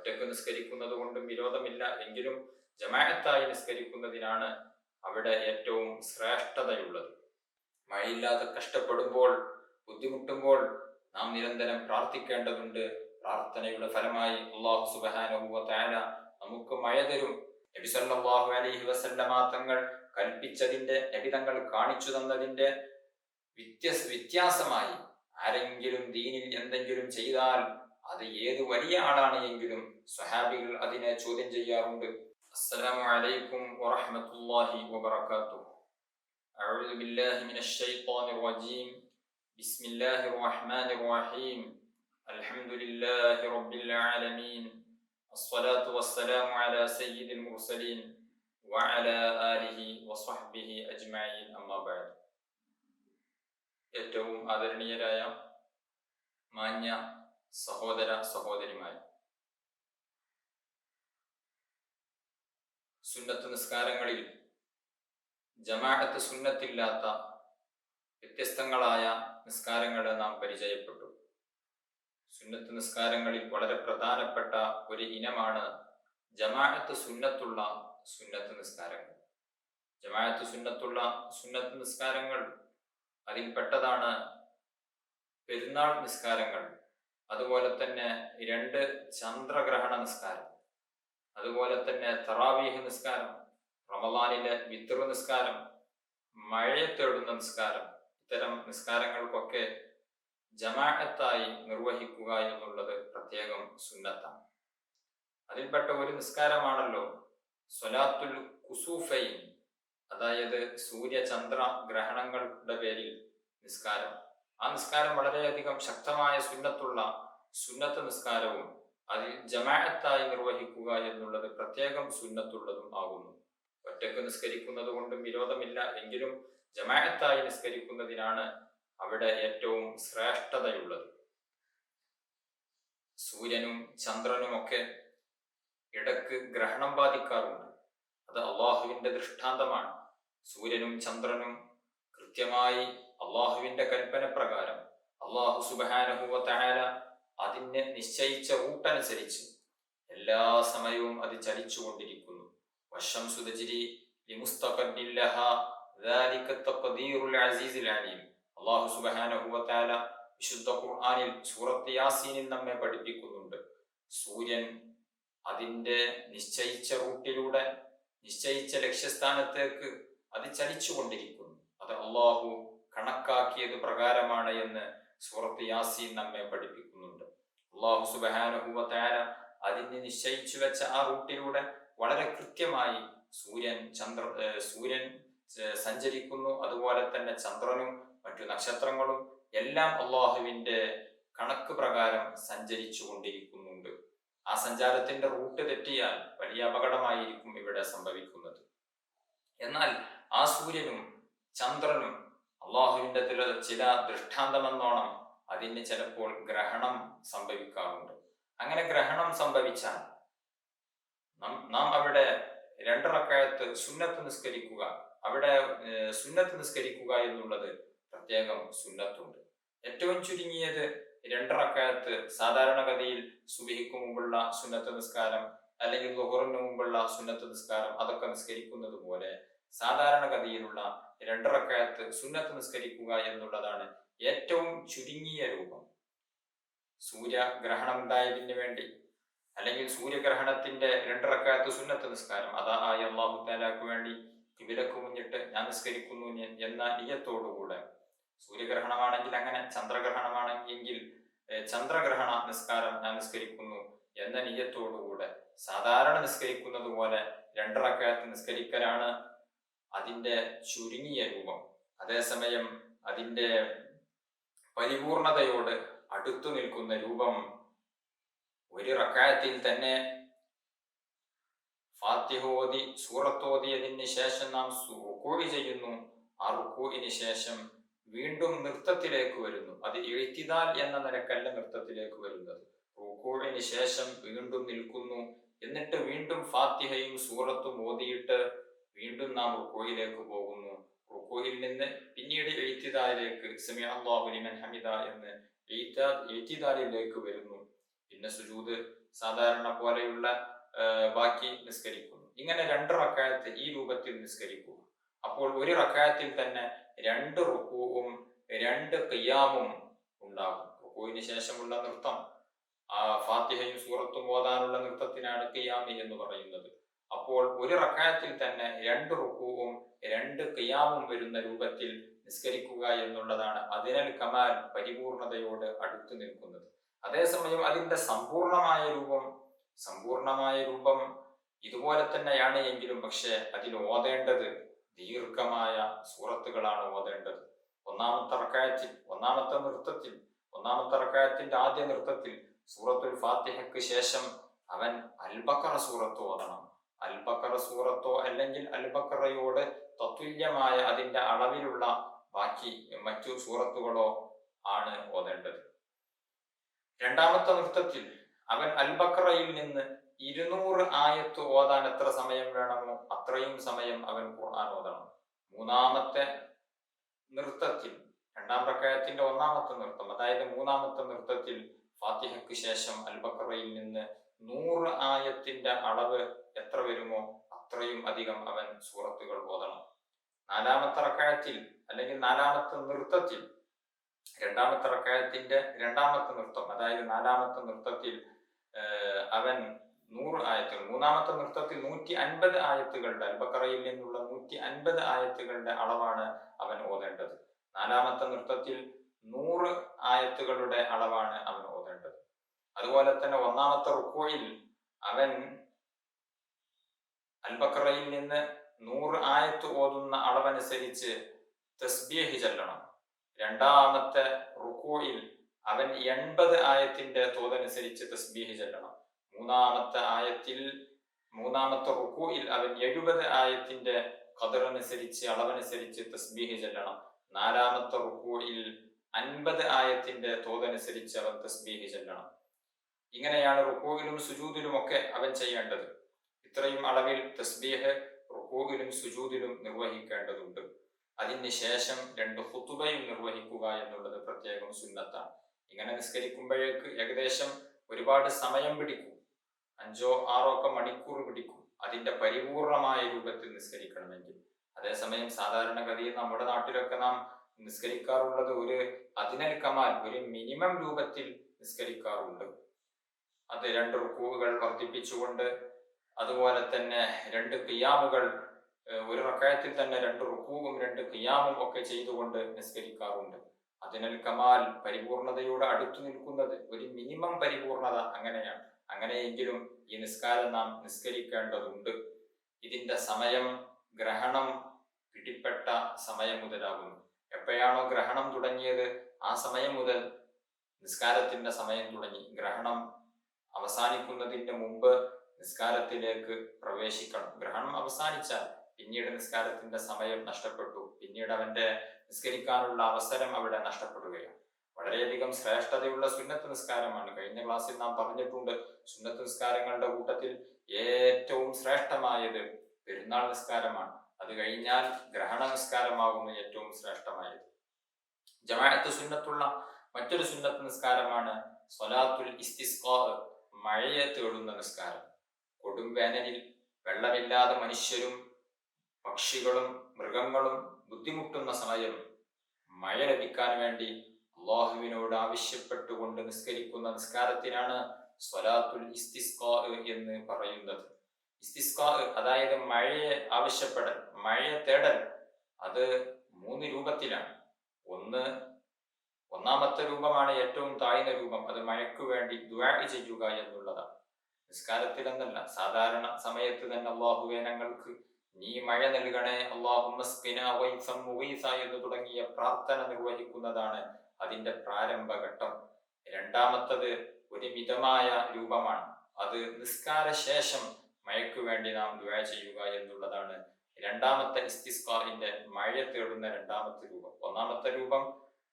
ഒറ്റക്ക് നിസ്കരിക്കുന്നത് കൊണ്ടും വിരോധമില്ല. എങ്കിലും ജമാഅത്തായി നിസ്കരിക്കുന്നതിനാണ് അവിടെ ഏറ്റവും ശ്രേഷ്ഠതയുള്ളത്. മഴയില്ലാതെ കഷ്ടപ്പെടുമ്പോൾ, ബുദ്ധിമുട്ടുമ്പോൾ നാം നിരന്തരം പ്രാർത്ഥിക്കേണ്ടതുണ്ട്. പ്രാർത്ഥനയുടെ ഫലമായി അല്ലാഹു സുബ്ഹാനഹു വ തആല നമുക്ക് മഴ തരും. നബി സല്ലല്ലാഹു അലൈഹി വസല്ലമ തങ്ങൾ കൽപ്പിച്ചതിന്റെ, നബി തങ്ങൾ കാണിച്ചു തന്നതിന്റെ വ്യത്യാസമായി ആരെങ്കിലും ദീനിൽ എന്തെങ്കിലും ചെയ്താൽ, അത് ഏത് വലിയ ആളാണ് എങ്കിലും സ്വഹാബികൾ അതിനെ ചോദ്യം ചെയ്യാറുണ്ട്. അസ്സലാമു അലൈക്കും വറഹ്മത്തുള്ളാഹി വബറകാതുഹു. അഊദു ബില്ലാഹി മിനശ് ശൈത്വാനിർ റജീം. ബിസ്മില്ലാഹിർ റഹ്മാനിർ റഹീം. അൽഹംദുലില്ലാഹി റബ്ബിൽ ആലമീൻ. അസ്സലാത്തു വസ്സലാമു അലാ സയ്യിദിൽ മുർസലീൻ വഅലാ ആലിഹി വസ്വഹ്ബിഹി അജ്മഈൻ. അമ്മാ ബഅദ്. ഏറ്റവും ആദരണീയരായ മാന്യ സഹോദര സഹോദരിമാർ, സുന്നത്ത് നിസ്കാരങ്ങളിൽ ജമാഅത്ത് സുന്നത്തില്ലാത്ത വ്യത്യസ്തങ്ങളായ നിസ്കാരങ്ങൾ നാം പരിചയപ്പെട്ടു. സുന്നത്ത് നിസ്കാരങ്ങളിൽ വളരെ പ്രധാനപ്പെട്ട ഒരു ഇനമാണ് ജമാഅത്ത് സുന്നത്തുള്ള സുന്നത്ത് നിസ്കാരങ്ങൾ. ജമാഅത്ത് സുന്നത്തുള്ള സുന്നത്ത് നിസ്കാരങ്ങൾ അതിൽപ്പെട്ടതാണ് പെരുന്നാൾ നിസ്കാരങ്ങൾ, അതുപോലെ തന്നെ 2 ചന്ദ്രഗ്രഹണ നിസ്കാരം, അതുപോലെ തന്നെ തറാവീഹ് നിസ്കാരം, റമളാനിലെ വിത്ർ നിസ്കാരം, മഴയത്തേടുന്ന നിസ്കാരം. ഇത്തരം നിസ്കാരങ്ങൾക്കൊക്കെ ജമാഅത്തായി നിർവഹിക്കുക എന്നുള്ളത് പ്രത്യേകം സുന്നത്താണ്. അതിൽപ്പെട്ട ഒരു നിസ്കാരമാണല്ലോ സ്വലാത്തുൽ കുസൂഫൈൻ, അതായത് സൂര്യചന്ദ്ര ഗ്രഹണങ്ങളുടെ പേരിൽ നിസ്കാരം. ആ നിസ്കാരം വളരെയധികം ശക്തമായ സുന്നത്തുള്ള സുന്നത്ത് നിസ്കാരവും അതിൽ ജമാഅത്തായി നിർവഹിക്കുക എന്നുള്ളത് പ്രത്യേകം സുന്നത്തുള്ളതും ആകുന്നു. ഒറ്റക്ക് നിസ്കരിക്കുന്നത് കൊണ്ടും വിരോധമില്ല. എങ്കിലും ജമാഅത്തായി നിസ്കരിക്കുന്നതിനാണ് അവിടെ ഏറ്റവും ശ്രേഷ്ഠതയുള്ളത്. സൂര്യനും ചന്ദ്രനുമൊക്കെ ഇടക്ക് ഗ്രഹണം ബാധിക്കാറുണ്ട്. അത് അള്ളാഹുവിന്റെ ദൃഷ്ടാന്തമാണ്. സൂര്യനും ചന്ദ്രനും കൃത്യമായി അള്ളാഹുവിന്റെ കൽപ്പന പ്രകാരം അള്ളാഹു സുബ്ഹാനഹു വ തആല അതിനെ നിശ്ചയിച്ച റൂട്ടനുസരിച്ച് എല്ലാ സമയവും അത് ചലിച്ചുകൊണ്ടിരിക്കുന്നു. വശംസു തജ്രി ലിമുസ്തഖറിൻ ലഹാ ദാലിക തഖ്ദീറുൽ അസീസുൽ അലീം. അള്ളാഹു സുബ്ഹാനഹു വ തആല വിശുദ്ധ ഖുർആനിൽ സൂറത്ത് യാസീനിൽ നമ്മെ പഠിപ്പിക്കുന്നുണ്ട്. സൂര്യൻ അതിന്റെ നിശ്ചയിച്ച റൂട്ടിലൂടെ നിശ്ചയിച്ച ലക്ഷ്യസ്ഥാനത്തേക്ക് അത് ചലിച്ചുകൊണ്ടിരിക്കുന്നു. അത് അള്ളാഹു കണക്കാക്കിയത് പ്രകാരമാണ് എന്ന് സൂറത്ത് യാസീൻ നമ്മെ പഠിപ്പിക്കുന്നുണ്ട്. അള്ളാഹു സുബ്ഹാനഹു വ തആല അതിന് നിശ്ചയിച്ചു വെച്ച ആ റൂട്ടിലൂടെ വളരെ കൃത്യമായി സൂര്യൻ സഞ്ചരിക്കുന്നു. അതുപോലെ തന്നെ ചന്ദ്രനും മറ്റു നക്ഷത്രങ്ങളും എല്ലാം അള്ളാഹുവിന്റെ കണക്ക് പ്രകാരം സഞ്ചരിച്ചു കൊണ്ടിരിക്കുന്നുണ്ട്. ആ സഞ്ചാരത്തിന്റെ റൂട്ട് തെറ്റിയാൽ വലിയ അപകടമായിരിക്കും ഇവിടെ സംഭവിക്കുന്നത്. എന്നാൽ ആ സൂര്യനും ചന്ദ്രനും അള്ളാഹുവിന്റെ ചില ദൃഷ്ടാന്തമെന്നോണം അതിന് ചിലപ്പോൾ ഗ്രഹണം സംഭവിക്കാറുണ്ട്. അങ്ങനെ ഗ്രഹണം സംഭവിച്ചാൽ നാം അവിടെ 2 റക്അത്ത് സുന്നത്ത് നിസ്കരിക്കുക, അവിടെ സുന്നത്ത് നിസ്കരിക്കുക എന്നുള്ളത് പ്രത്യേകം സുന്നത്തുണ്ട്. ഏറ്റവും ചുരുങ്ങിയത് 2 റക്അത്ത് സാധാരണഗതിയിൽ സുബ്ഹിക്ക് മുമ്പുള്ള സുന്നത്ത് നിസ്കാരം അല്ലെങ്കിൽ ളുഹറിന് മുമ്പുള്ള സുന്നത്ത് നിസ്കാരം അതൊക്കെ നിസ്കരിക്കുന്നത് പോലെ സാധാരണഗതിയിലുള്ള 2 റക്അത്ത് സുന്നത്ത് നിസ്കരിക്കുക എന്നുള്ളതാണ് ഏറ്റവും ചുരുങ്ങിയ രൂപം. സൂര്യഗ്രഹണം ഉണ്ടായതിന് വേണ്ടി അല്ലെങ്കിൽ സൂര്യഗ്രഹണത്തിന്റെ 2 റക്അത്ത് സുന്നത്ത് നിസ്കാരം അതായി അല്ലാഹു തആലക്ക് വേണ്ടി ഖിബലക്ക് മുന്നിട്ട് ഞാൻ നിസ്കരിക്കുന്നു എന്ന നിയ്യത്തോടുകൂടെ, സൂര്യഗ്രഹണമാണെങ്കിൽ അങ്ങനെ, ചന്ദ്രഗ്രഹണമാണെങ്കിൽ ചന്ദ്രഗ്രഹണ നിസ്കാരം ഞാൻ നിസ്കരിക്കുന്നു എന്ന നിയ്യത്തോടുകൂടെ സാധാരണ നിസ്കരിക്കുന്നത് പോലെ 2 റക്അത്ത് നിസ്കരിക്കലാണ് അതിന്റെ ചുരുങ്ങിയ രൂപം. അതേസമയം അതിന്റെ പരിപൂർണതയോട് അടുത്തു നിൽക്കുന്ന രൂപം 1 റക്അത്തിൽ തന്നെ ഫാത്തിഹ ഓതി സൂറത്ത് ഓതിയതിന് ശേഷം നാം റുകൂഅ് ചെയ്യുന്നു. ആ റുകൂഇന് ശേഷം വീണ്ടും നൃത്തത്തിലേക്ക് വരുന്നു. അത് ഇഅ്തിദാൽ എന്ന നിലക്കല്ല നൃത്തത്തിലേക്ക് വരുന്നത്. റുകൂഇന് ശേഷം വീണ്ടും നിൽക്കുന്നു. എന്നിട്ട് വീണ്ടും ഫാത്തിഹയും സൂറത്തും ഓതിയിട്ട് വീണ്ടും നാം റുകൂഇലേക്ക് പോകുന്നു. റുകൂഇൽ നിന്ന് പിന്നീട് ഇഅ്തിദാലിലേക്ക് സമിഅ അല്ലാഹു ലിമൻ ഹമിദ എന്ന് ഇഅ്തിദാലിലേക്ക് വരുന്നു. പിന്നെ സുജൂദ് സാധാരണ പോലെയുള്ള ബാക്കി നിസ്കരിക്കുന്നു. ഇങ്ങനെ 2 റക്അത്ത് ഈ രൂപത്തിൽ നിസ്കരിക്കുക. അപ്പോൾ ഒരു റക്അത്തിൽ തന്നെ 2 റുകൂഉം 2 ഖിയാമും ഉണ്ടാകും. റുകൂഇന് ശേഷമുള്ള നൃത്തം, ഫാത്തിഹയും സൂറത്തും ഓതാനുള്ള നൃത്തത്തിനാണ് ഖിയാമി എന്ന് പറയുന്നത്. അപ്പോൾ ഒരു റക്അത്തിൽ തന്നെ 2 റുകൂഉം 2 ഖിയാമും വരുന്ന രൂപത്തിൽ നിസ്കരിക്കുക എന്നുള്ളതാണ് അതിനൽ കമാൽ, പരിപൂർണതയോട് അടുത്തു നിൽക്കുന്നത്. അതേസമയം അതിന്റെ സമ്പൂർണമായ രൂപം ഇതുപോലെ തന്നെയാണ് എങ്കിലും പക്ഷെ അതിൽ ഓതേണ്ടത് ദീർഘമായ സൂറത്തുകളാണ് ഓതേണ്ടത്. ഒന്നാമത്തെ റക്അത്തിന്റെ ആദ്യ നൃത്തത്തിൽ സൂറത്തുൽ ഫാത്തിഹയ്ക്ക് ശേഷം അവൻ അൽ-ബഖറ സൂറത്ത് ഓതണം. അൽ-ബഖറ സൂറത്തോ അല്ലെങ്കിൽ അൽ-ബഖറയോട് തത്തുല്യമായ അതിന്റെ അളവിലുള്ള ബാക്കി മറ്റു സൂറത്തുകളോ ആണ് ഓതേണ്ടത്. രണ്ടാമത്തെ നൃത്തത്തിൽ അവൻ അൽ-ബഖറയിൽ നിന്ന് 200 ആയത്ത് ഓതാൻ എത്ര സമയം വേണമോ അത്രയും സമയം അവൻ ഖുർആൻ ഓതണം. മൂന്നാമത്തെ നൃത്തത്തിൽ, 2-ാം റക്അത്തിന്റെ 1-ാമത്തെ നൃത്തം, അതായത് 3-ാമത്തെ നൃത്തത്തിൽ ഫാത്തിഹയ്ക്ക് ശേഷം അൽ-ബഖറയിൽ നിന്ന് 100 ആയത്തിന്റെ അളവ് എത്ര വരുമോ അത്രയും അധികം അവൻ സൂറത്തുകൾ ഓതണം. 4-ാമത്തെ റക്അത്തിൽ അല്ലെങ്കിൽ 4-ാമത്തെ നൃത്തത്തിൽ, 2-ാമത്തെ റക്അത്തിന്റെ 2-ാമത്തെ നൃത്തം, അതായത് 4-ാമത്തെ നൃത്തത്തിൽ അവൻ 100 ആയത്തുകൾ, 3-ാമത്തെ നൃത്തത്തിൽ 150 ആയത്തുകളുടെ, അൽ-ബഖറയിൽ നിന്നുള്ള 150 ആയത്തുകളുടെ അളവാണ് അവൻ ഓതേണ്ടത്. 4-ാമത്തെ നൃത്തത്തിൽ 100 ആയത്തുകളുടെ അളവാണ് അവൻ ഓതേണ്ടത്. അതുപോലെ തന്നെ 1-ാമത്തെ റുക്കൂഇൽ അവൻ അൽ-ബഖറയിൽ നിന്ന് 100 ആയത്ത് ഓതുന്ന അളവനുസരിച്ച് തസ്ബീഹ് ചൊല്ലണം. 2-ാമത്തെ റുക്കൂഇൽ അവൻ 80 ആയത്തിന്റെ തോതനുസരിച്ച് തസ്ബീഹ് ചൊല്ലണം. 3-ാമത്തെ റുക്കൂഇൽ അവൻ 70 ആയത്തിന്റെ ഖദറനുസരിച്ച്, അളവനുസരിച്ച് തസ്ബീഹ് ചൊല്ലണം. 4-ാമത്തെ റുക്കൂഇൽ 50 ആയത്തിന്റെ തോതനുസരിച്ച് അവൻ തസ്ബീഹ് ചൊല്ലണം. ഇങ്ങനെയാണ് റുക്കൂഇലും സുജൂദിലും ഒക്കെ അവൻ ചെയ്യേണ്ടത്. ഇത്രയും അളവിൽ തസ്ബീഹ് റുക്കൂഇലും സുജൂദിലും നിർവഹിക്കേണ്ടതുണ്ട്. അതിന് ശേഷം 2 ഖുതുബയും നിർവഹിക്കുക എന്നുള്ളത് പ്രത്യേകം സുന്നത്താണ്. ഇങ്ങനെ നിസ്കരിക്കുമ്പോഴേക്ക് ഏകദേശം ഒരുപാട് സമയം പിടിക്കും, 5-6 മണിക്കൂർ പിടിക്കും അതിന്റെ പരിപൂർണമായ രൂപത്തിൽ നിസ്കരിക്കണമെങ്കിൽ. അതേസമയം സാധാരണഗതിയിൽ നമ്മുടെ നാട്ടിലൊക്കെ നാം നിസ്കരിക്കാറുള്ളത് ഒരു അദ്നൽ കമാൽ, ഒരു മിനിമം രൂപത്തിൽ നിസ്കരിക്കാറുണ്ട്. അത് 2 റുകൂഉകൾ വർദ്ധിപ്പിച്ചുകൊണ്ട്, അതുപോലെ തന്നെ 2 ഖിയാമുകൾ, ഒരു റക്അത്തിൽ തന്നെ 2 റുകൂഉം 2 ഖിയാമും ഒക്കെ ചെയ്തുകൊണ്ട് നിസ്കരിക്കാറുണ്ട്. അദ്നൽ കമാൽ, പരിപൂർണതയോട് അടുത്തു നിൽക്കുന്നത്, ഒരു മിനിമം പരിപൂർണത അങ്ങനെയാണ്. അങ്ങനെയെങ്കിലും ഈ നിസ്കാരം നാം നിസ്കരിക്കേണ്ടതുണ്ട്. ഇതിന്റെ സമയം ഗ്രഹണം പിടിപ്പെട്ട സമയം മുതലാകുന്നു. എപ്പോഴാണോ ഗ്രഹണം തുടങ്ങിയത് ആ സമയം മുതൽ നിസ്കാരത്തിന്റെ സമയം തുടങ്ങി. ഗ്രഹണം അവസാനിക്കുന്നതിന് മുമ്പ് നിസ്കാരത്തിലേക്ക് പ്രവേശിക്കണം. ഗ്രഹണം അവസാനിച്ചാൽ പിന്നീട് നിസ്കാരത്തിന്റെ സമയം നഷ്ടപ്പെട്ടു, പിന്നീട് അവന്റെ നിസ്കരിക്കാനുള്ള അവസരം അവിടെ നഷ്ടപ്പെടുകയാണ്. വളരെയധികം ശ്രേഷ്ഠതയുള്ള സുന്നത്ത് നിസ്കാരമാണ്. കഴിഞ്ഞ ക്ലാസ്സിൽ നാം പറഞ്ഞിട്ടുണ്ട്, സുന്നത്ത് നിസ്കാരങ്ങളുടെ കൂട്ടത്തിൽ ഏറ്റവും ശ്രേഷ്ഠമായത് പെരുന്നാൾ നിസ്കാരമാണ്. അത് കഴിഞ്ഞാൽ ഗ്രഹണ നിസ്കാരമാകുന്നു ഏറ്റവും ശ്രേഷ്ഠമായത്. ജമാഅത്ത് സുന്നത്തുള്ള മറ്റൊരു സുന്നത്ത് നിസ്കാരമാണ് സ്വലാത്തുൽ ഇസ്തിസ്ഖാ, മഴയെ തേടുന്ന നിസ്കാരം. കൊടും വേനലിൽ വെള്ളമില്ലാതെ മനുഷ്യരും പക്ഷികളും മൃഗങ്ങളും ബുദ്ധിമുട്ടുന്ന സമയം മഴ ലഭിക്കാൻ വേണ്ടി അള്ളാഹുവിനോട് ആവശ്യപ്പെട്ടുകൊണ്ട് നിസ്കരിക്കുന്ന നിസ്കാരത്തിനാണ് സ്വലാത്തുൽ ഇസ്തിസ്ഖാ എന്ന് പറയുന്നത്. ഇസ്തിസ്ഖാ അതായത് മഴയെ ആവശ്യപ്പെടൽ, മഴയെ തേടൽ, അത് 3 രൂപത്തിലാണ്. ഒന്നാമത്തെ രൂപമാണ് ഏറ്റവും താഴ്ന്ന രൂപം, അത് മഴയ്ക്കു വേണ്ടി ദുആ ചെയ്യുക എന്നുള്ളതാണ്. നിസ്കാരത്തിലെന്നല്ല, സാധാരണ സമയത്ത് തന്നെ അള്ളാഹുവേ ഞങ്ങൾക്ക് നീ മഴ നൽകണേ, അല്ലാഹുമ്മസ്ഖിനാ ഗൈസൻ മുഗീസ എന്ന് തുടങ്ങിയ പ്രാർത്ഥന നിർവഹിക്കുന്നതാണ് അതിന്റെ പ്രാരംഭഘട്ടം. രണ്ടാമത്തത് ഒരു മിതമായ രൂപമാണ്, അത് നിസ്കാര ശേഷം മഴയ്ക്കു വേണ്ടി നാം ദുആ ചെയ്യുക എന്നുള്ളതാണ് രണ്ടാമത്തെ ഇസ്തിസ്ഖാഇന്റെ, മഴ തേടുന്ന രണ്ടാമത്തെ രൂപം. ഒന്നാമത്തെ രൂപം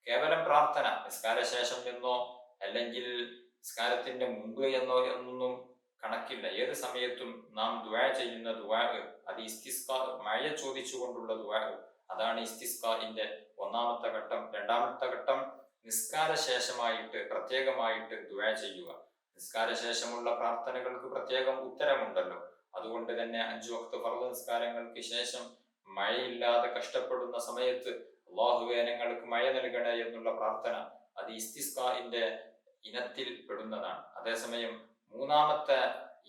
കേവലം പ്രാർത്ഥന, നിസ്കാര ശേഷം എന്നോ അല്ലെങ്കിൽ നിസ്കാരത്തിന്റെ മുമ്പ് എന്നോ എന്നൊന്നും കണക്കില്ല. ഏത് സമയത്തും നാം ദുആ ചെയ്യുന്ന ദുആ, അത് ഇസ്തിസ്ഖാ, മഴ ചോദിച്ചുകൊണ്ടുള്ള ദുആ, അതാണ് ഇസ്തിസ്ഖാഇന്റെ ഒന്നാമത്തെ ഘട്ടം. രണ്ടാമത്തെ ഘട്ടം നിസ്കാര ശേഷമായിട്ട് പ്രത്യേകമായിട്ട് ദുആ ചെയ്യുക. നിസ്കാര ശേഷമുള്ള പ്രാർത്ഥനകൾക്ക് പ്രത്യേകം ഉത്തരമുണ്ടല്ലോ. അതുകൊണ്ട് തന്നെ 5 വക്ത് ഫർള് നിസ്കാരങ്ങൾക്ക് ശേഷം മഴയില്ലാതെ കഷ്ടപ്പെടുന്ന സമയത്ത് അല്ലാഹുവേ ഞങ്ങൾക്ക് മഴ നൽകണേ എന്നുള്ള പ്രാർത്ഥന അത് ഇസ്തിസ്ഖാഇന്റെ ഇനത്തിൽ പെടുന്നതാണ്. അതേസമയം മൂന്നാമത്തെ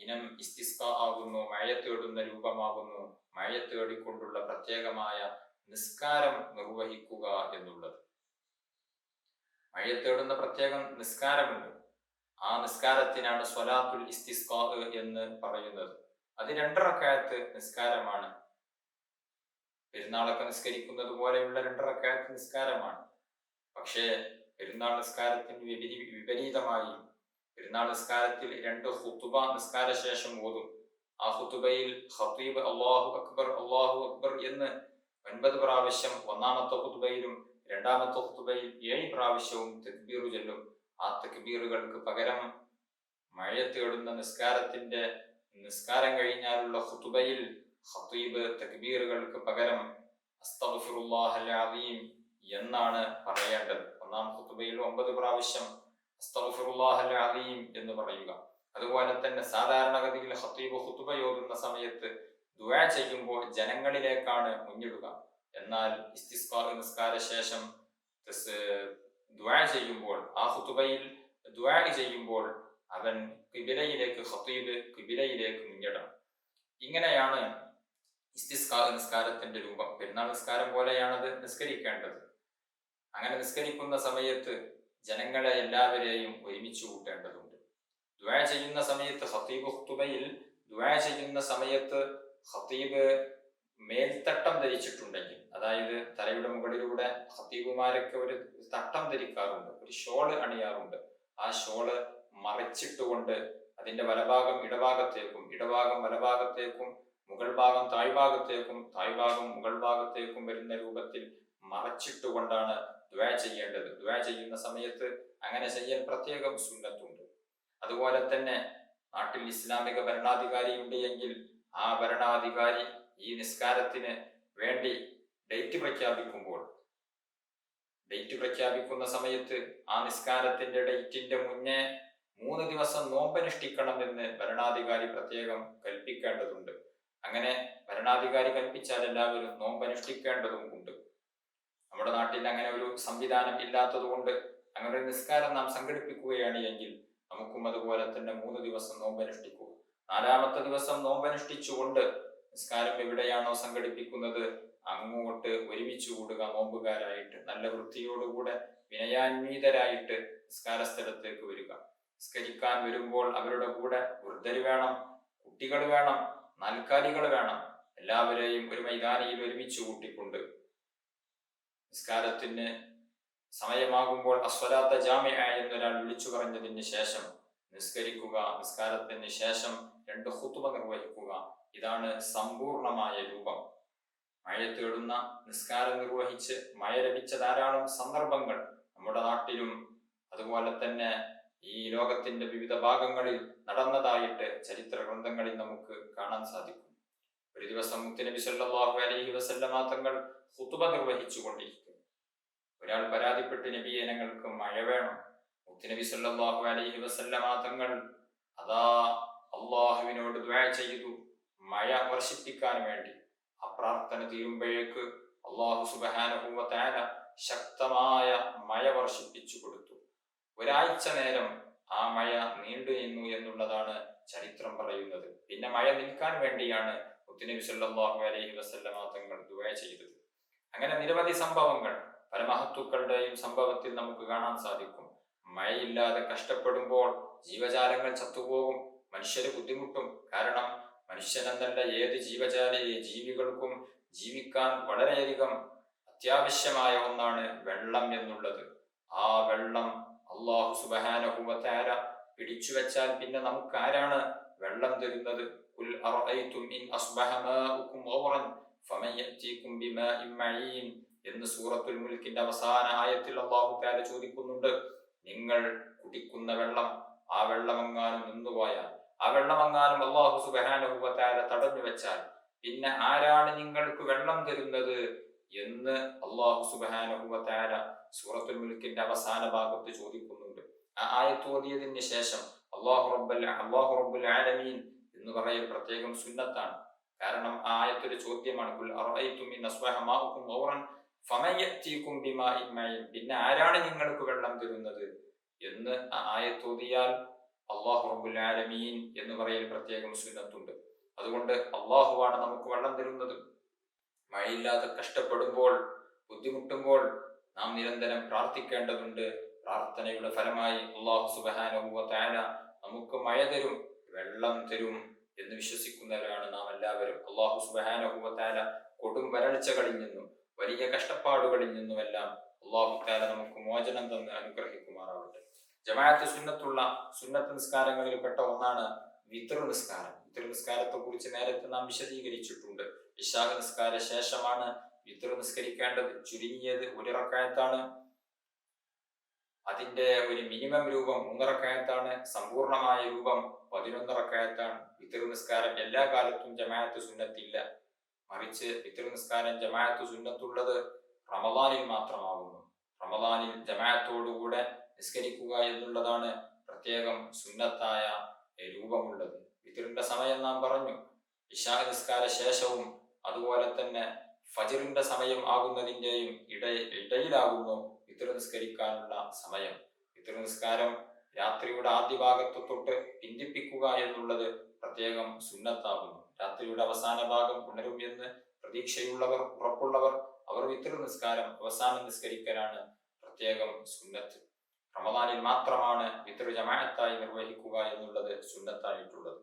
ഇനം ഇസ്തിസ്ഖാ ആകുന്നു, മഴ തേടുന്ന രൂപമാകുന്നു, മഴ തേടിക്കൊണ്ടുള്ള പ്രത്യേകമായ നിസ്കാരം നിർവഹിക്കുക എന്നുള്ളത്. മഴ തേടുന്ന പ്രത്യേകം നിസ്കാരമുണ്ട്. ആ നിസ്കാരത്തിനാണ് സ്വലാത്തുൽ ഇസ്തിസ്ഖാ എന്ന് പറയുന്നത്. അത് 2 റക്അത്ത് നിസ്കാരമാണ്. പെരുന്നാളൊക്കെ നിസ്കരിക്കുന്നത് പോലെയുള്ള 2 റക്അത്ത് നിസ്കാരമാണ്. പക്ഷേ പെരുന്നാൾ നിസ്കാരത്തിന് വിപരീതമായി പെരുന്നാൾ നിസ്കാരത്തിൽ 2 ഖുതുബ നിസ്കാര ശേഷം ഓതും. ആ ഖുതുബയിൽ ഖതീബ് അല്ലാഹു അക്ബർ എന്ന് 9 പ്രാവശ്യം ഒന്നാമത്തെ ഖുതുബയിലും രണ്ടാമത്തെ ഖുതുബയിൽ 7 പ്രാവശ്യവും തക്ബീർ ചൊല്ലും. ആ തക്ബീറുകൾക്ക് പകരം മഴ തേടുന്ന നിസ്കാരം കഴിഞ്ഞാലുള്ള ഖുതുബയിൽ ഖതീബ് തക്ബീറുകൾക്ക് പകരം അസ്തഗ്ഫിറുല്ലാഹൽ അസീം എന്നാണ് പറയേണ്ടത്. ഒന്നാം ഖുതുബയിൽ 9 പ്രാവശ്യം അസ്തഗ്ഫിറുല്ലാഹൽ അസീം എന്ന് പറയുക. അതുപോലെ തന്നെ സാധാരണഗതിയിൽ ഖതീബ് ഖുതുബ ഓതുന്ന സമയത്ത് ദുആ ചെയ്യുമ്പോൾ ജനങ്ങളിലേക്കാണ് മുന്നിടുക. എന്നാൽ ഇസ്തിസ്ഖാ നിസ്കാര ശേഷം ദുആ ചെയ്യുമ്പോൾ, ആ ഖുതുബയിൽ ദുആ ചെയ്യുമ്പോൾ അവൻ ഖതീബ് ഖിബിലയിലേക്ക് മുന്നിടണം. ഇങ്ങനെയാണ് ഇസ്തിസ്ഖാ നിസ്കാരത്തിന്റെ രൂപം. പെരുന്നാൾ നിസ്കാരം പോലെയാണത് നിസ്കരിക്കേണ്ടത്. അങ്ങനെ നിസ്കരിക്കുന്ന സമയത്ത് ജനങ്ങളെ എല്ലാവരെയും ഒരുമിച്ച് കൂട്ടേണ്ടതുണ്ട്. ദുആ ചെയ്യുന്ന സമയത്ത് ഖതീബ് ഖുതുബയിൽ ദുആ ചെയ്യുന്ന സമയത്ത് ഖതീബ് മേൽത്തട്ടം ധരിച്ചിട്ടുണ്ടെങ്കിൽ, അതായത് തലയുടെ മുകളിലൂടെ ഖതീബുമാരൊക്കെ ഒരു തട്ടം ധരിക്കാറുണ്ട്, ഒരു ഷോള് അണിയാറുണ്ട്. ആ ഷോള് മറിച്ചിട്ടുകൊണ്ട് അതിന്റെ വലഭാഗം ഇടഭാഗത്തേക്കും ഇടഭാഗം വലഭാഗത്തേക്കും മുകൾ ഭാഗം താഴ്ഭാഗത്തേക്കും താഴ്ഭാഗം മുകൾ ഭാഗത്തേക്കും വരുന്ന രൂപത്തിൽ മറച്ചിട്ടുകൊണ്ടാണ് ദുആ ചെയ്യേണ്ടത്. ദുആ ചെയ്യുന്ന സമയത്ത് അങ്ങനെ ചെയ്യാൻ പ്രത്യേകം സുന്നത്തുണ്ട്. അതുപോലെ തന്നെ നാട്ടിൽ ഇസ്ലാമിക ഭരണാധികാരി ഉണ്ട് എങ്കിൽ ആ ഭരണാധികാരി ഈ നിസ്കാരത്തിന് വേണ്ടി ഡേറ്റ് പ്രഖ്യാപിക്കുന്ന സമയത്ത് ആ നിസ്കാരത്തിന്റെ ഡേറ്റിന്റെ മുന്നേ 3 ദിവസം നോമ്പനുഷ്ഠിക്കണമെന്ന് ഭരണാധികാരി പ്രത്യേകം കൽപ്പിക്കേണ്ടതുണ്ട്. അങ്ങനെ ഭരണാധികാരി കൽപ്പിച്ചാൽ എല്ലാവരും നോമ്പനുഷ്ഠിക്കേണ്ടതും ഉണ്ട്. നമ്മുടെ നാട്ടിൽ അങ്ങനെ ഒരു സംവിധാനം ഇല്ലാത്തത് കൊണ്ട് അങ്ങനെ ഒരു നിസ്കാരം നാം സംഘടിപ്പിക്കുകയാണ് എങ്കിൽ നമുക്കും അതുപോലെ തന്നെ 3 ദിവസം നോമ്പനുഷ്ഠിക്കുക. 4ാമത്തെ ദിവസം നോമ്പനുഷ്ഠിച്ചുകൊണ്ട് നിസ്കാരം എവിടെയാണോ സംഘടിപ്പിക്കുന്നത് അങ്ങോട്ട് ഒരുമിച്ച് കൂടുക. നോമ്പുകാരായിട്ട് നല്ല വൃത്തിയോടുകൂടെ വിനയാന്വിതരായിട്ട് നിസ്കാര സ്ഥലത്തേക്ക് വരിക. നിസ്കരിക്കാൻ വരുമ്പോൾ അവരുടെ കൂടെ വൃദ്ധര് വേണം, കുട്ടികൾ വേണം, നാൽക്കാലികൾ വേണം. എല്ലാവരെയും ഒരു മൈതാനിയിൽ ഒരുമിച്ച് കൂട്ടിക്കൊണ്ട് നിസ്കാരത്തിന് സമയമാകുമ്പോൾ അസ്വലാത്ത ജാമിഅ എന്നൊരാൾ വിളിച്ചു പറഞ്ഞതിന് ശേഷം നിസ്കരിക്കുക. നിസ്കാരത്തിന് ശേഷം 2 ഖുതുബ നിർവഹിക്കുക. ഇതാണ് സമ്പൂർണമായ രൂപം. മഴ തേടുന്ന നിസ്കാരം നിർവഹിച്ച് മഴ ലഭിച്ച ധാരാളം സന്ദർഭങ്ങൾ നമ്മുടെ നാട്ടിലും അതുപോലെ തന്നെ ഈ ലോകത്തിന്റെ വിവിധ ഭാഗങ്ങളിൽ നടന്നതായിട്ട് ചരിത്ര ഗ്രന്ഥങ്ങളിൽ നമുക്ക് കാണാൻ സാധിക്കും. ഒരു ദിവസം മുത്തുനബി സല്ലല്ലാഹു അലൈഹി വസല്ലമ തങ്ങൾ ഖുതുബ നിർവഹിച്ചു കൊണ്ടിരിക്കും. ഒരാൾ പരാതിപ്പെട്ട് നബിയെ, ഞങ്ങൾക്ക് മഴ വേണം. മുത്തുനബി സല്ലല്ലാഹു അലൈഹി വസല്ലമ തങ്ങൾ അതാ അള്ളാഹുവിനോട് ദുആ ചെയ്തു മഴ വർഷിപ്പിക്കാൻ വേണ്ടി. ആ പ്രാർത്ഥന തീരുമ്പോഴേക്ക് അല്ലാഹു സുബ്ഹാനഹു വ തആല ശക്തമായ മഴ വർഷിപ്പിച്ചു കൊടുത്തു. ഒരാഴ്ച നേരം ആ മഴ നീണ്ടു നിന്നു എന്നുള്ളതാണ് ചരിത്രം പറയുന്നത്. പിന്നെ മഴ നിൽക്കാൻ വേണ്ടിയാണ് മുത്തുനബി സല്ലല്ലാഹു അലൈഹി വസല്ലമ തങ്ങൾ ദുആ ചെയ്തത്. അങ്ങനെ നിരവധി സംഭവങ്ങൾ പല മഹത്തുക്കളുടെയും സംഭവത്തിൽ നമുക്ക് കാണാൻ സാധിക്കും. മഴയില്ലാതെ കഷ്ടപ്പെടുമ്പോൾ ജീവജാലങ്ങൾ ചത്തുപോകും, മനുഷ്യര് ബുദ്ധിമുട്ടും. കാരണം മനുഷ്യനെന്നല്ല ഏത് ജീവികൾക്കും ജീവിക്കാൻ വളരെയധികം അത്യാവശ്യമായ ഒന്നാണ് വെള്ളം എന്നുള്ളത്. ആ വെള്ളം അല്ലാഹു സുബ്ഹാനഹു വ തആല പിടിച്ചു വെച്ചാൽ പിന്നെ നമുക്ക് ആരാണ് വെള്ളം തരുന്നത്? ഖുൽ അറഅയ്തും ഇൻ അസ്ബഹ മാഉകും ഗൗറൻ ഫമൻ യഅതീകും ബിമാഇൻ മഈൻ എന്ന് സൂറത്തുൽ മുൽക്കിന്റെ അവസാന ആയത്തിൽ അല്ലാഹു തആല ചോദിക്കുന്നുണ്ട്. നിങ്ങൾ കുടിക്കുന്ന വെള്ളം, ആ വെള്ളമെങ്ങാനും നിന്നുപോയാൽ, ആ വെള്ളമെങ്ങാനും അല്ലാഹു സുബ്ഹാനഹു വ തആല തടഞ്ഞു വെച്ചാൽ പിന്നെ ആരാണ് നിങ്ങൾക്ക് വെള്ളം തരുന്നത് എന്ന് അല്ലാഹു സുബ്ഹാനഹു വ തആല സൂറത്തുൽ മുൽക്കിന്റെ അവസാന ഭാഗത്ത് ചോദിക്കുന്നുണ്ട്. ആ ആയത്ത് ഓതിയതിന് ശേഷം അല്ലാഹു റബ്ബുൽ ആലമീൻ എന്ന് പറയൽ പ്രത്യേകം സുന്നത്താണ്. കാരണം ആ ആയത്തൊരു ചോദ്യമാണ്. ഖുൽ അറഅയ്തും ഇൻ അസ്ബഹ മാഉകും ഗൗറൻ ഫമൻ യഅതീകും ബിമാഇൻ മഈൻ. പിന്നെ ആരാണ് നിങ്ങൾക്ക് വെള്ളം തരുന്നത് എന്ന് ആ ആയത്തോതിയാൽ അല്ലാഹു റബ്ബുൽ ആലമീൻ എന്ന് പറയൽ പ്രത്യേകം സുന്നത്തുണ്ട്. അതുകൊണ്ട് അള്ളാഹുവാണ് നമുക്ക് വെള്ളം തരുന്നത്. മഴയില്ലാതെ കഷ്ടപ്പെടുമ്പോൾ, ബുദ്ധിമുട്ടുമ്പോൾ നാം നിരന്തരം പ്രാർത്ഥിക്കേണ്ടതുണ്ട്. പ്രാർത്ഥനയുടെ ഫലമായി അല്ലാഹു സുബ്ഹാനഹു വ തആല നമുക്ക് മഴ തരും, വെള്ളം തരും എന്ന് വിശ്വസിക്കുന്നവരാണ് നാം എല്ലാവരും. അല്ലാഹു സുബ്ഹാനഹു വ തആല കൊടും വരൾച്ചകളിൽ നിന്നും വലിയ കഷ്ടപ്പാടുകളിൽ നിന്നുമെല്ലാം അല്ലാഹു തആല നമുക്ക് മോചനം തന്ന് അനുഗ്രഹിക്കുമാറാവട്ടെ. ജമാഅത്ത് സുന്നത്ത് നിസ്കാരങ്ങളിൽപ്പെട്ട ഒന്നാണ് വിത്ർ നിസ്കാരം. വിത്ർ നിസ്കാരത്തെ കുറിച്ച് നേരത്തെ നാം വിശദീകരിച്ചിട്ടുണ്ട്. ഇശാ നിസ്കാര ശേഷമാണ് വിത്ർ നിസ്കരിക്കേണ്ടത്. ചുരുങ്ങിയത് ഒരു റക്അത്താണ്. അതിന്റെ ഒരു മിനിമം രൂപം 3 റക്അത്താണ്. സമ്പൂർണമായ രൂപം 11 റക്അത്താണ്. വിത്ർ നിസ്കാരം എല്ലാ കാലത്തും ജമാഅത്ത് സുന്നത്തില്ല. മറിച്ച് വിത്ർ നിസ്കാരം ജമാഅത്ത് സുന്നത്തുള്ളത് റമദാനിൽ മാത്രമാകുന്നു. റമദാനിൽ ജമാഅത്തോടുകൂടെ നിസ്കരിക്കുക എന്നുള്ളതാണ് പ്രത്യേകം സുന്നത്തായ രൂപമുള്ളത്. വിത്റിന്റെ സമയം നാം പറഞ്ഞു. ഇശാ നിസ്കാര ശേഷവും അതുപോലെ തന്നെ ഫജ്റിന്റെ സമയം ആകുന്നതിന്റെയും ഇടയിലാകുന്നു വിത്ർ നിസ്കരിക്കാനുള്ള സമയം. വിത്ർ നിസ്കാരം രാത്രിയുടെ ആദ്യ ഭാഗത്ത് തൊട്ട് പിന്തിപ്പിക്കുക എന്നുള്ളത് പ്രത്യേകം സുന്നത്താകുന്നു. രാത്രിയുടെ അവസാന ഭാഗം ഉണരും എന്ന് പ്രതീക്ഷയുള്ളവർ, ഉറപ്പുള്ളവർ, അവർ വിത്ർ നിസ്കാരം അവസാനം നിസ്കരിക്കലാണ് പ്രത്യേകം സുന്നത്ത്. റമദാനിൽ മാത്രമാണ് വിത്ർ ജമാഅത്തായി നിർവഹിക്കുക എന്നുള്ളത് സുന്നത്തായിട്ടുള്ളത്.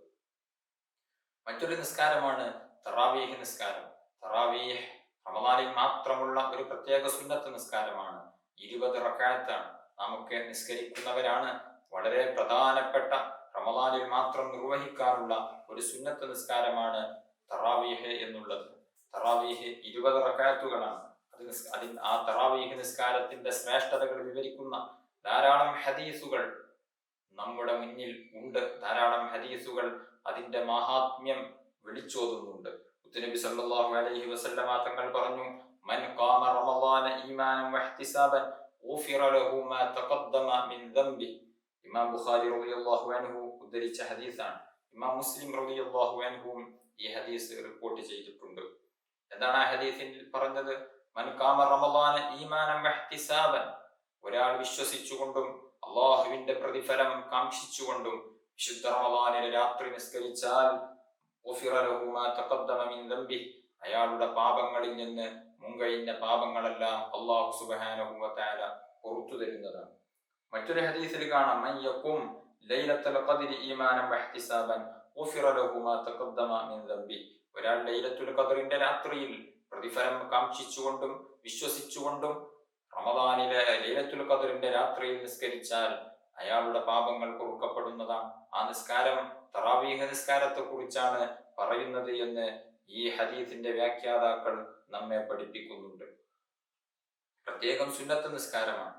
മറ്റൊരു നിസ്കാരമാണ് തറാവീഹ് നിസ്കാരം. തറാവീഹ് റമദാനിൽ മാത്രമുള്ള ഒരു പ്രത്യേക സുന്നത്ത് നിസ്കാരമാണ്. 20 റക്അത്താണ്. നമുക്ക് നിസ്കരിക്കുന്നവരാണ് വളരെ പ്രധാനപ്പെട്ട റമദാനിൽ മാത്രം നിർവഹിക്കാറുള്ള ഒരു സുന്നത്ത് നിസ്കാരമാണ് തറാവീഹ് എന്നുള്ളത്. തറാവീഹ് 20 റക്അത്തുകളാണ്. ആ തറാവീഹ് നിസ്കാരത്തിന്റെ ശ്രേഷ്ഠതകൾ വിവരിക്കുന്ന ധാരാളം ഹദീസുകൾ നമ്മുടെ മുന്നിൽ ഉണ്ട്. ധാരാളം ഹദീസുകൾ അതിന്റെ മഹാത്മ്യം വിളിച്ചോതുന്നുണ്ട്. മുത്തുനബി സല്ലല്ലാഹു അലൈഹി വസല്ലമ തങ്ങൾ പറഞ്ഞു, മൻ ഖാമ റമളാന ഈമാനൻ വഹ്തിസാബൻ ഗുഫിറ ലഹു മാ തഖദ്ദമ മിൻ ദംബിഹി. ഇമാം ബുഖാരി റളിയല്ലാഹു അൻഹു ഉദ്ധരിച്ച ഹദീസാണ്. ഇമാം മുസ്ലിം റളിയല്ലാഹു അൻഹു ഈ ഹദീസ് റിപ്പോർട്ട് ചെയ്തിട്ടുണ്ട്. എന്താണ് ആ ഹദീസിൽ പറഞ്ഞത്? മൻ ഖാമ റമളാന ഈമാനൻ വഹ്തിസാബൻ, ഒരാൾ വിശ്വസിച്ചുകൊണ്ടും അള്ളാഹുവിന്റെ പ്രതിഫലം കാക്ഷിച്ചുകൊണ്ടും വിശുദ്ധ റമളാനിലെ രാത്രി നിസ്കരിച്ചാൽ അയാളുടെ പാപങ്ങളിൽ നിന്ന് മുൻകഴിഞ്ഞ പാപങ്ങളെല്ലാം അല്ലാഹു സുബ്ഹാനഹു വ തആല പുറത്തു തരുന്നതാണ്. മറ്റൊരു ഹദീസിൽ കാണാം, മൻ യഖും ലൈലത്തുൽ ഖദ്രി ഈമാനൻ വഹ്തിസാബൻ ഗുഫിറ ലഹു മാ തഖദ്ദമ മിൻ ദംബി. ഒരാൾ ലൈലത്തുൽ ഖദ്റിന്റെ രാത്രിയിൽ പ്രതിഫലം കാക്ഷിച്ചുകൊണ്ടും വിശ്വസിച്ചുകൊണ്ടും റമദാനിലെ ലൈലത്തുൽ ഖദ്റിന്റെ രാത്രിയിൽ നിസ്കരിച്ചാൽ അയാളുടെ പാപങ്ങൾ പൊറുക്കപ്പെടുന്നതാണ്. ആ നിസ്കാരം തറാവീഹ് നിസ്കാരത്തെ കുറിച്ചാണ് പറയുന്നത് എന്ന് ഈ ഹദീസിന്റെ വ്യാഖ്യാതാക്കൾ നമ്മെ പഠിപ്പിക്കുന്നുണ്ട്. പ്രത്യേകം സുന്നത്ത് നിസ്കാരമാണ്.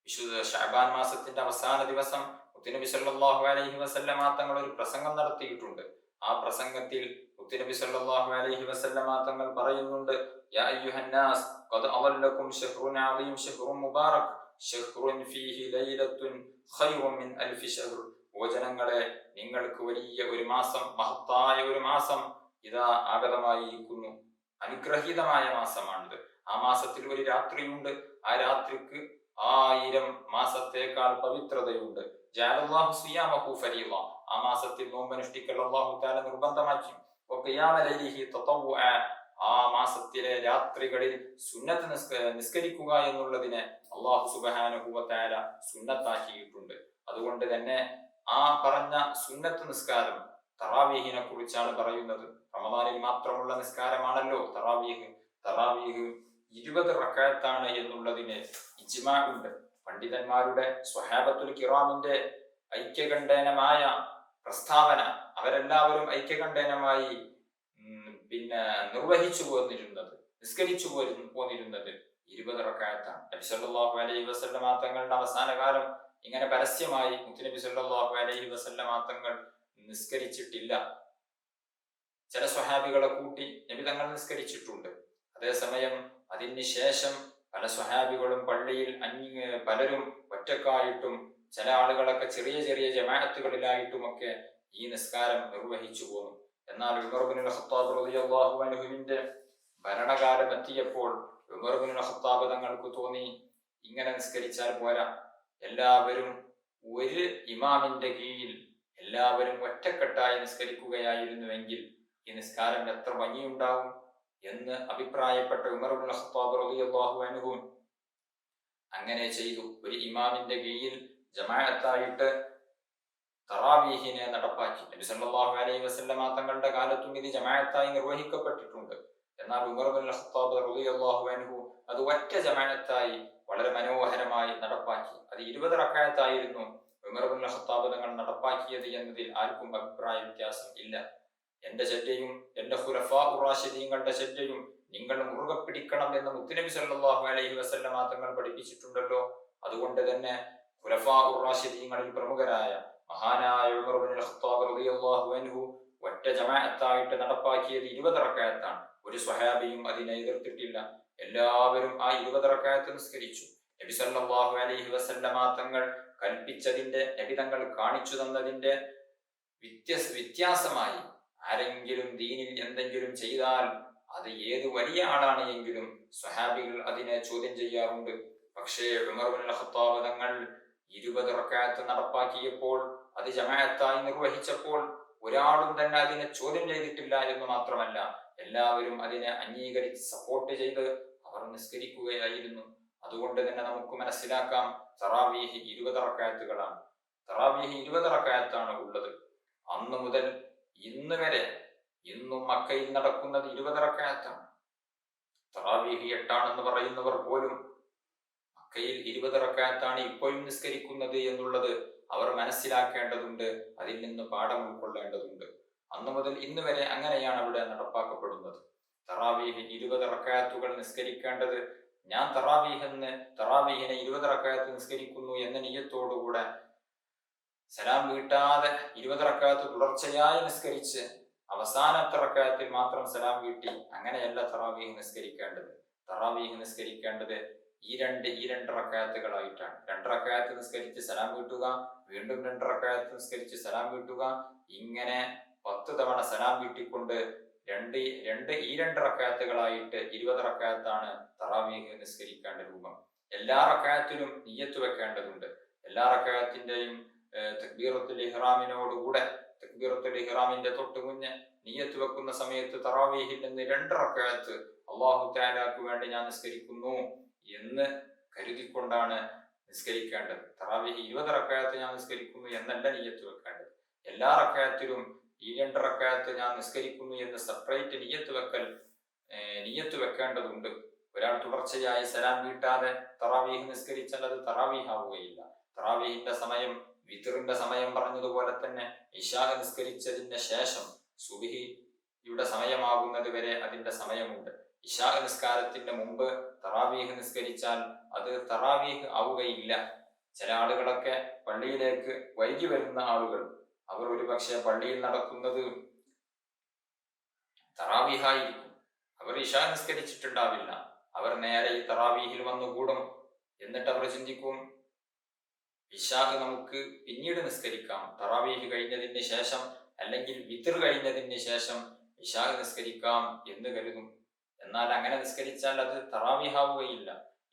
വിശുദ്ധ ശഅബാൻ മാസത്തിന്റെ അവസാന ദിവസം മുത്തുനബി സല്ലല്ലാഹു അലൈഹി വസല്ലമ തങ്ങൾ ഒരു പ്രസംഗം നടത്തിയിട്ടുണ്ട്. ആ പ്രസംഗത്തിൽ മുത്തുനബി സല്ലല്ലാഹു അലൈഹി വസല്ലമ തങ്ങൾ പറയുന്നുണ്ട്, യാ അയ്യുഹന്നാസ് ഖദ് അളല്ലകും ശഹ്റുൻ അളീം ശഹ്റുൻ മുബാറക് ശഹ്റുൻ ഫീഹി ലൈലത്തുൻ ഖൈറുൻ മിൻ അൽഫി ശഹ്ർ. ഓ ജനങ്ങളെ, നിങ്ങൾക്ക് വലിയ ഒരു മാസം, മഹത്തായ ഒരു മാസം ഇതാ ആഗതമായിരിക്കുന്നു. അനുഗ്രഹീതമായ മാസമാണിത്. ആ മാസത്തിൽ ഒരു രാത്രിയുണ്ട്. ആ രാത്രിക്ക് 1000 മാസത്തേക്കാൾ പവിത്രതയുണ്ട്. ജഅലല്ലാഹു സിയാമഹു ഫരീള. ആ മാസത്തിൽ നോമ്പനുഷ്ഠിക്കൽ അല്ലാഹു തആല നിർബന്ധമാക്കി. വഖിയാമ ലൈലിഹി തതവ്വുഅ. ആ മാസത്തിലെ രാത്രികളിൽ സുന്നത്ത് നിസ്കരിക്കുക എന്നുള്ളതിനെ അല്ലാഹു സുബ്ഹാനഹു വ തആല സുന്നത്താക്കിയിട്ടുണ്ട്. അതുകൊണ്ട് തന്നെ ആ പറഞ്ഞ സുന്നത്ത് നിസ്കാരം തറാവീഹിനെ കുറിച്ചാണ് പറയുന്നത്. റമദാനിൽ മാത്രമുള്ള നിസ്കാരമാണല്ലോ തറാവീഹ്. തറാവീഹ് 20 റക്അത്താണ് എന്നുള്ളതിന് ഇജ്മാ ഉണ്ട്. പണ്ഡിതന്മാരുടെ സ്വഹാബത്തുൽ കിറാമിന്റെ ഐക്യകണ്ഠേനമായ പ്രസ്താവന, അവരെല്ലാവരും ഐക്യകണ്ഠേനമായി നിർവഹിച്ചു പോന്നിരുന്നത്, നിസ്കരിച്ചു പോന്നിരുന്നത് 20 റക്അത്താണ്. നബി സല്ലല്ലാഹു അലൈഹി വസല്ലമ തങ്ങളുടെ അവസാന കാലം ഇങ്ങനെ പരസ്യമായി മുത്തുനബി സല്ലല്ലാഹു അലൈഹി വസല്ലമ തങ്ങൾ നിസ്കരിച്ചിട്ടില്ല. ചില സ്വഹാബികളെ കൂട്ടി നബി തങ്ങൾ നിസ്കരിച്ചിട്ടുണ്ട്. അതേസമയം അതിന് ശേഷം പല സ്വഹാബികളും പള്ളിയിൽ പലരും ഒറ്റക്കായിട്ടും ചില ആളുകളൊക്കെ ചെറിയ ചെറിയ ജമാഅത്തുകളിലായിട്ടുമൊക്കെ ഈ നിസ്കാരം നിർവഹിച്ചു പോന്നു. എന്നാൽ ഉമർ ഇബ്നുൽ ഖത്താബ് റളിയല്ലാഹു അൻഹുവിന്റെ ഭരണകാലം എത്തിയപ്പോൾ ഉമർ ഇബ്നുൽ ഖത്താബ് തങ്ങൾക്ക് തോന്നി, ഇങ്ങനെ നിസ്കരിച്ചാൽ പോരാ, എല്ലാവരും ഒരു ഇമാമിന്റെ കീഴിൽ എല്ലാവരും ഒറ്റക്കെട്ടായി നിസ്കരിക്കുകയായിരുന്നുവെങ്കിൽ ഈ നിസ്കാരം എത്ര ഭംഗിയുണ്ടാവും എന്ന് അഭിപ്രായപ്പെട്ട ഉമർ ഇബ്നുൽ ഖത്താബ് റളിയല്ലാഹു അൻഹു അങ്ങനെ ചെയ്തു. ഒരു ഇമാമിന്റെ കീഴിൽ ജമാഅത്തായിട്ട് തറാവീഹിനെ നടപ്പാക്കി. നബി സല്ലല്ലാഹു അലൈഹി വസല്ലമ തങ്ങളുടെ കാലത്തും ഇത് ജമാഅത്തായി നിർവഹിക്കപ്പെട്ടിട്ടുണ്ട്. എന്നാൽ ഉമർ ഇബ്നുൽ ഖത്താബ് റളിയല്ലാഹു അൻഹു അത് ഒറ്റ ജമാഅത്തായി വളരെ മനോഹരമായി നടപ്പാക്കി. അത് 20 റക്അത്തായിരുന്നു ഉമർ ഇബ്നുൽ ഖത്താബ് തങ്ങൾ നടപ്പാക്കിയത് എന്നതിൽ ആർക്കും അഭിപ്രായ വ്യത്യാസം ഇല്ല. എന്റെ ചര്യയും എന്റെ ഖുലഫാഉർ റാഷിദീങ്ങളുടെ ചര്യയും നിങ്ങൾ മുറുകെ പിടിക്കണം എന്ന് മുത്തുനബി സല്ലല്ലാഹു അലൈഹി വസല്ലമ തങ്ങൾ പഠിപ്പിച്ചിട്ടുണ്ടല്ലോ. അതുകൊണ്ട് തന്നെ ഖുലഫാഉർ റാഷിദീങ്ങളിൽ പ്രമുഖരായ മഹാനായ ഉമർ ഇബ്നുൽ ഖത്താബ് റളിയല്ലാഹു അൻഹു ഒറ്റ ജമാഅത്തായിട്ട് നടപ്പാക്കിയത് 20 റക്അത്താണ്. ഒരു സ്വഹാബിയും അതിനെ എതിർത്തിട്ടില്ല. എല്ലാവരും ആ 20 റക്അത്ത് നിസ്കരിച്ചു. നബി സല്ലല്ലാഹു അലൈഹി വസല്ലമ തങ്ങൾ കൽപ്പിച്ചതിന്റെ, നബി തങ്ങൾ കാണിച്ചു തന്നതിന്റെ വ്യത്യാസമായി ആരെങ്കിലും ദീനിൽ എന്തെങ്കിലും ചെയ്താൽ അത് ഏത് വലിയ ആളാണ് എങ്കിലും സ്വഹാബികൾ അതിനെ ചോദ്യം ചെയ്യാറുണ്ട്. പക്ഷേ ഉമർ ഇബ്നുൽ ഖത്താബ് തങ്ങൾ 20 റക്അത്ത് നടപ്പാക്കിയപ്പോൾ, അത് ജമാഅത്തായി നിർവഹിച്ചപ്പോൾ ഒരാളും തന്നെ അതിനെ ചോദ്യം ചെയ്തിട്ടില്ല എന്ന് മാത്രമല്ല, എല്ലാവരും അതിനെ അംഗീകരിച്ച് സപ്പോർട്ട് ചെയ്ത് അവർ നിസ്കരിക്കുകയായിരുന്നു. അതുകൊണ്ട് തന്നെ നമുക്ക് മനസ്സിലാക്കാം, തറാവീഹ് 20 റക്അത്തുകളാണ്. തറാവീഹ് 20 റക്അത്താണ് ഉള്ളത്. അന്ന് മുതൽ ഇന്ന് വരെ ഇന്നും മക്കയിൽ നടക്കുന്നത് 20 റക്അത്താണ്. തറാവീഹ് 8 പറയുന്നവർ പോലും മക്കയിൽ 20 റക്അത്താണ് ഇപ്പോഴും നിസ്കരിക്കുന്നത് എന്നുള്ളത് അവർ മനസ്സിലാക്കേണ്ടതുണ്ട്. അതിൽ നിന്ന് പാഠം ഉൾക്കൊള്ളേണ്ടതുണ്ട്. അന്നു മുതൽ ഇന്ന് വരെ അങ്ങനെയാണ് അവിടെ നടപ്പാക്കപ്പെടുന്നത്. തറാവീഹ് 20 റക്അത്തുകൾ നിസ്കരിക്കേണ്ടത്, ഞാൻ തറാവീഹിനെ 20 റക്അത്ത് നിസ്കരിക്കുന്നു എന്ന നിയ്യത്തോടുകൂടെ സലാം വീട്ടാതെ 20 റക്അത്ത് തുടർച്ചയായി നിസ്കരിച്ച് അവസാനത്തെ റക്അത്തിൽ മാത്രം സലാം വീട്ടി അങ്ങനെയല്ല തറാവീഹ് നിസ്കരിക്കേണ്ടത്. തറാവീഹ് നിസ്കരിക്കേണ്ടത് ഈ രണ്ട് റക്അത്തുകളായിട്ടാണ്. 2 റക്അത്ത് നിസ്കരിച്ച് സലാം വീട്ടുക, വീണ്ടും 2 റക്അത്ത് നിസ്കരിച്ച് സലാം വീട്ടുക, ഇങ്ങനെ 10 തവണ സലാം വീട്ടിക്കൊണ്ട് ഈ രണ്ട് റക്അത്തുകളായിട്ട് 20 റക്അത്താണ് തറാവീഹ് നിസ്കരിക്കേണ്ട രൂപം. എല്ലാ റക്അത്തിലും നിയ്യത്ത് വെക്കേണ്ടതുണ്ട്. എല്ലാ റക്അത്തിന്റെയും തക്ബീറത്തുൽ ഇഹ്റാമിനോടുകൂടെ, തക്ബീറത്തുൽ ഇഹ്റാമിന്റെ തൊട്ട് മുന്നേ നിയ്യത്ത് വെക്കുന്ന സമയത്ത് തറാവീഹിൽ നിന്ന് 2 റക്അത്ത് അല്ലാഹു തആലക്ക് വേണ്ടി ഞാൻ നിസ്കരിക്കുന്നു എന്ന് കരുതിക്കൊണ്ടാണ് നിസ്കരിക്കേണ്ടത്. തറാവീഹ് 20 റക്അത്ത് ഞാൻ നിസ്കരിക്കുന്നു എന്നല്ല നിയ്യത്ത് വെക്കേണ്ടത്. എല്ലാ റക്അത്തിലും ഈ 2 റക്അത്ത് ഞാൻ നിസ്കരിക്കുന്നു എന്ന് സെപ്പറേറ്റ് നിയ്യത്ത് വെക്കേണ്ടതുണ്ട്. ഒരാൾ തുടർച്ചയായി സലാം വീട്ടാതെ തറാവീഹ് നിസ്കരിച്ചാൽ അത് തറാവീഹ് ആവുകയില്ല. തറാവീഹിന്റെ സമയം വിത്റിന്റെ സമയം പറഞ്ഞതുപോലെ തന്നെ ഇശാ നിസ്കരിച്ചതിന് ശേഷം സുബ്ഹിയുടെ സമയമാകുന്നത് വരെ അതിന്റെ സമയമുണ്ട്. ഇശാ നിസ്കാരത്തിന്റെ മുമ്പ് തറാവീഹ് നിസ്കരിച്ചാൽ അത് തറാവീഹ് ആവുകയില്ല. ചില ആളുകളൊക്കെ പള്ളിയിലേക്ക് വൈകി വരുന്ന ആളുകൾ, അവർ ഒരു പക്ഷെ പള്ളിയിൽ നടക്കുന്നത് തറാവീഹായിരിക്കും. അവർ ഇശാ നിസ്കരിച്ചിട്ടുണ്ടാവില്ല. അവർ നേരെ ഈ തറാവീഹിൽ വന്നുകൂടും. എന്നിട്ട് അവർ ചിന്തിക്കും, ഇശാ നമുക്ക് പിന്നീട് നിസ്കരിക്കാം, തറാവീഹ് കഴിഞ്ഞതിന് ശേഷം അല്ലെങ്കിൽ വിത്ർ കഴിഞ്ഞതിന് ശേഷം ഇശാ നിസ്കരിക്കാം എന്ന് കരുതും. എന്നാൽ അങ്ങനെ നിസ്കരിച്ചാൽ അത് തറാവീഹാവുകയില്ല.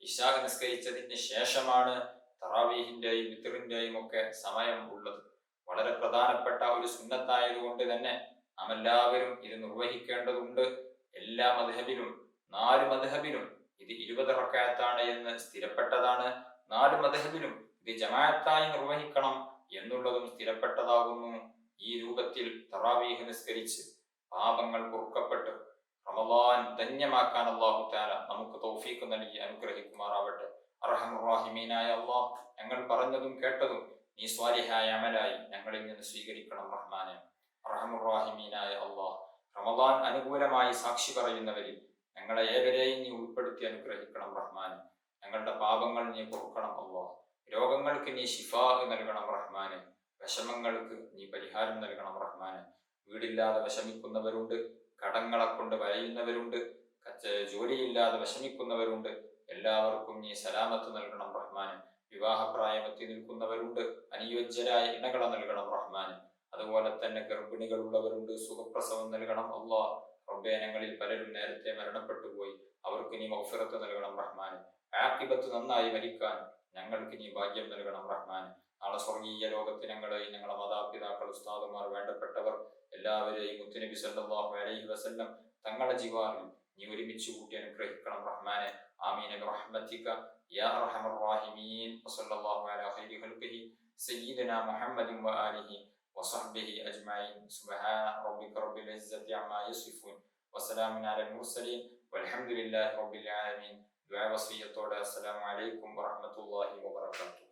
ഇശാ നിസ്കരിച്ചതിന് ശേഷമാണ് തറാവീഹിന്റെയും വിത്റിന്റെയും ഒക്കെ സമയം ഉള്ളത്. വളരെ പ്രധാനപ്പെട്ട ഒരു സുന്നത്തായതുകൊണ്ട് തന്നെ നാം എല്ലാവരും ഇത് നിർവഹിക്കേണ്ടതുണ്ട്. എല്ലാ മദ്ഹബിലും 4 മദ്ഹബിലും ഇത് 20 റക്അത്താണ് എന്ന് സ്ഥിരപ്പെട്ടതാണ്. 4 മദ്ഹബിലും ഇത് ജമാഅത്തായി നിർവഹിക്കണം എന്നുള്ളതും സ്ഥിരപ്പെട്ടതാകുന്നു. ഈ രൂപത്തിൽ തറാവീഹ് നിസ്കരിച്ച് പാപങ്ങൾ പൊറുക്കപ്പെട്ട് റമളാൻ ധന്യമാക്കാൻ അല്ലാഹു തആല നമുക്ക് തൗഫീഖ് നൽകി അനുഗ്രഹിക്കുമാറാവട്ടെ. അർഹമുർ റഹീമീനായ അല്ലാഹ്, ഞങ്ങൾ പറഞ്ഞതും കേട്ടതും നീ സ്വാലിഹായ അമലായി ഞങ്ങളിൽ നിന്ന് സ്വീകരിക്കണം റഹ്മാനെ. അർഹമുർ റഹീമീനായ അല്ലാഹ്, റമളാൻ അനുകൂലമായി സാക്ഷി പറയുന്നവരിൽ ഞങ്ങളെ ഏവരെയും നീ ഉൾപ്പെടുത്തി അനുഗ്രഹിക്കണം റഹ്മാനെ. ഞങ്ങളുടെ പാപങ്ങൾ നീ പൊറുക്കണം അല്ലാഹ്. രോഗങ്ങൾക്ക് നീ ശിഫാ നൽകണം റഹ്മാനെ. വിഷമങ്ങൾക്ക് നീ പരിഹാരം നൽകണം റഹ്മാനെ. വീടില്ലാതെ വിഷമിക്കുന്നവരുണ്ട്, കടങ്ങളെ കൊണ്ട് വലയുന്നവരുണ്ട്, ജോലിയില്ലാതെ വിഷമിക്കുന്നവരുണ്ട്. എല്ലാവർക്കും നീ സലാമത്ത് നൽകണം റഹ്മാനെ. വിവാഹപ്രായമെത്തി നിൽക്കുന്നവരുണ്ട്, അനുയോജ്യരായ ഇണകളെ നൽകണം റഹ്മാൻ. അതുപോലെ തന്നെ ഗർഭിണികളുള്ളവരുണ്ട്, സുഖപ്രസവം നൽകണം അള്ളാ. റബ്ബേ, ഞങ്ങളിൽ പലരും നേരത്തെ മരണപ്പെട്ടു പോയി, അവർക്ക് നീ മഗ്ഫിറത്ത് നൽകണം റഹ്മാൻ. ആഖിബത്ത് നന്നായി മരിക്കാൻ ഞങ്ങൾക്ക് നീ ഭാഗ്യം നൽകണം റഹ്മാൻ. നാളെ സ്വർഗീയ ലോകത്ത് ഞങ്ങളെയും ഞങ്ങളെ മാതാപിതാക്കൾ, ഉസ്താദുമാർ, വേണ്ടപ്പെട്ടവർ എല്ലാവരെയും മുത്തുനബി സല്ലല്ലാഹു അലൈഹി വസല്ലം തങ്ങളുടെ ജിവാറിൽ നീ ഒരുമിച്ച് കൂട്ടി അനുഗ്രഹിക്കണം റഹ്മാനെ. ആമീൻ ബിറഹ്മതിക യാ അർഹമർ റഹീമീൻ. വസല്ലല്ലാഹു അലാ ഖൈരി ഖൽഖിഹി സയ്യിദനാ മുഹമ്മദിൻ വആലിഹി വസഹ്ബിഹി അജ്മഈൻ. സുബ്ഹാന റബ്ബിക റബ്ബിൽ ഇസ്സതി അമ്മാ യസിഫൂൻ വസലാമുൻ അലൽ മുർസലീൻ വൽഹംദുലില്ലാഹി റബ്ബിൽ ആലമീൻ. ദുആ വസിയ്യത്തോടെ അസ്സലാമു അലൈക്കും വറഹ്മത്തുള്ളാഹി വബറകാതുഹു.